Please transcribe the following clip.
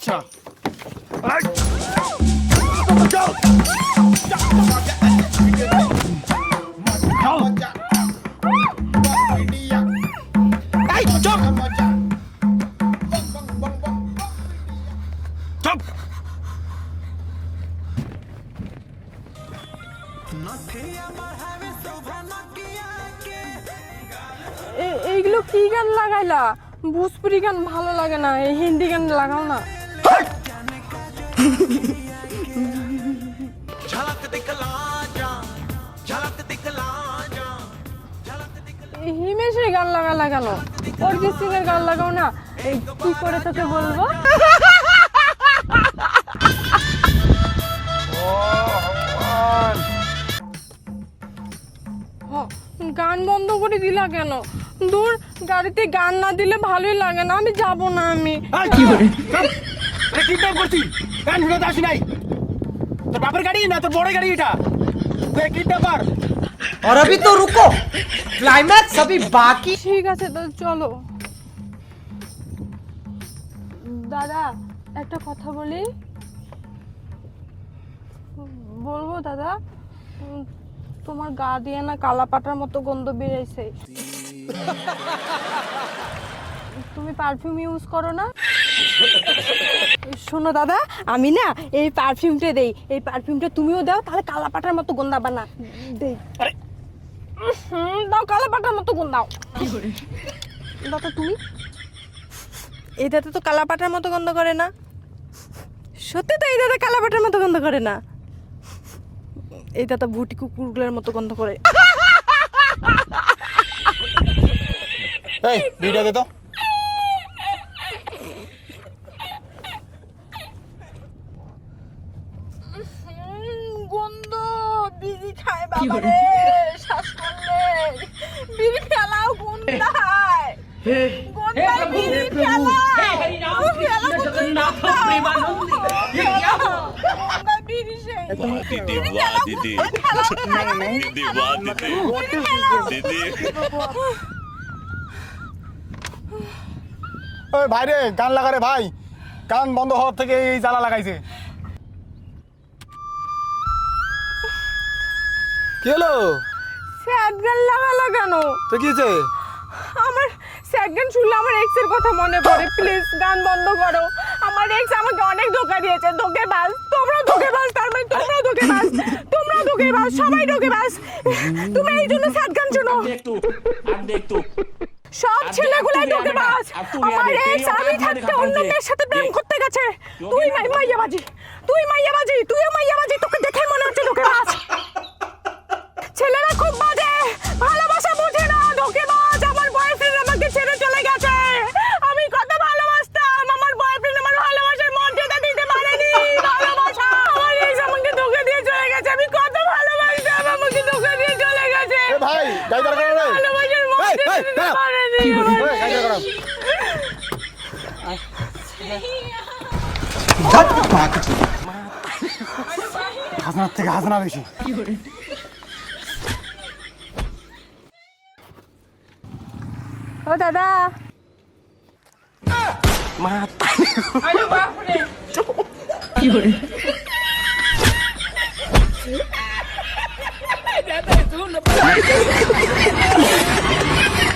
আচ্ছা এইগুলো কি গান লাগাইলা? ভোজপুরি গান ভালো লাগে না, এই হিন্দি গান লাগাও না। হিমেশের গান লাগালা কেন? অরিজিৎ সিং এর গান লাগাও না। এই কি করে তোকে বলবো? গান বন্ধ করে দিলা কেন? দূর, গাড়িতে গান না দিলে ভালোই লাগে না। আমি যাব না। আমি কি করে কিডন্যাপ করছি? গান শুনতে আসি নাই। তোর বাপের গাড়ি না তোর বড় গাড়ি এটা? তুই কিডন্যাপার। और अभी तो रुको, क्लाइमैक्स अभी बाकी। ঠিক আছে তো চলো। দাদা একটা কথা বলি। বলবো দাদা? তোমার গা দিয়ে না কালা পাটার মতো গন্ধ বেরিয়েছে। তুমি পারফিউম ইউজ করো না? শোনো দাদা, আমি না এই পারফিউমটা দেই। এই পারফিউমটা তুমিও দাও, তাহলে কালা পাটার মতো গন্ধ হবে না। দেই। দাও, কালা পাটার মতো গন্ধ দাও। দাদা তুমি এই দাদা তো কালা পাটার মতো গন্ধ করে না। সত্যি তো এই দাদা কালা পাটার মতো গন্ধ করে না। এই দাদা ভুটি কুকুরগুলোর মতো গন্ধ করে। এই ভিডিও দে তো। গন্ধ বিড়ি খায় বাবা রে, শ্বাস করলে বিড়ি ফেলাও গন্ধায়। গন্ধায় বিড়ি ফেলাও। জগন্নাথ প্রেমানন্দ ये क्या हुआ? গন্ধায় বিড়ি সেই दीदी वाह दीदी दीदी वाह दीदी दीदी ওই ভাই রে, গান লাগা রে ভাই। গান বন্ধ হওয়ার থেকে এই জ্বালা লাগাইছে। কি হলো? স্যাড গান লাগালো কেন? তো কি হয়েছে? আমার স্যাড গান শুনলে আমার এক্স এর কথা মনে পড়ে। প্লিজ গান বন্ধ করো। আমার এক্স আমাকে অনেক ধোঁকা দিয়েছে। ধোঁকেবাজ। তোমরা ধোঁকেবাজ। তার মানে তোমরা ধোঁকেবাজ। তোমরা ধোঁকেবাজ। সবাই ধোঁকেবাজ। তুমি এই জন্য স্যাড গান শোনো। সব ছেলেগুলাই ধোঁকেবাজ। আমার এক্স আমি থাকতে অন্য মেয়ের সাথে প্রেম করতে গেছে। তুই মাইয়াবাজি। তুই মাইয়াবাজি। তুইও মাইয়াবাজি। তোকে দেখে মনে হচ্ছে ধোঁকেবাজ। ছেলেরা খুব বাজে, ভালোবাসা বোঝে না, ধোঁকেবাজ। আমার বয়ফ্রেন্ড আমাকে ছেড়ে চলে গেছে। আমি কত ভালোবাসতাম। আমার বয়ফ্রেন্ড আমার ভালোবাসার মর্যাদা দিতে পারেনি। ভালোবাসা আমার এক্স আমাকে ধোঁকা দিয়ে চলে গেছে। আমি কত ভালোবাসতাম, আমাকে ধোঁকা দিয়ে চলে গেছে। এ ভাই, গাড়ি দাঁড় করাও রে। ভালোবাসার মর্যাদা দিতে পারেনি। এই গাড়ি দাঁড় করাও। হাসনার থেকে হাসনা বেশি। ও দাদা। আরে বাপ রে। কি করে? দাদা শুন না।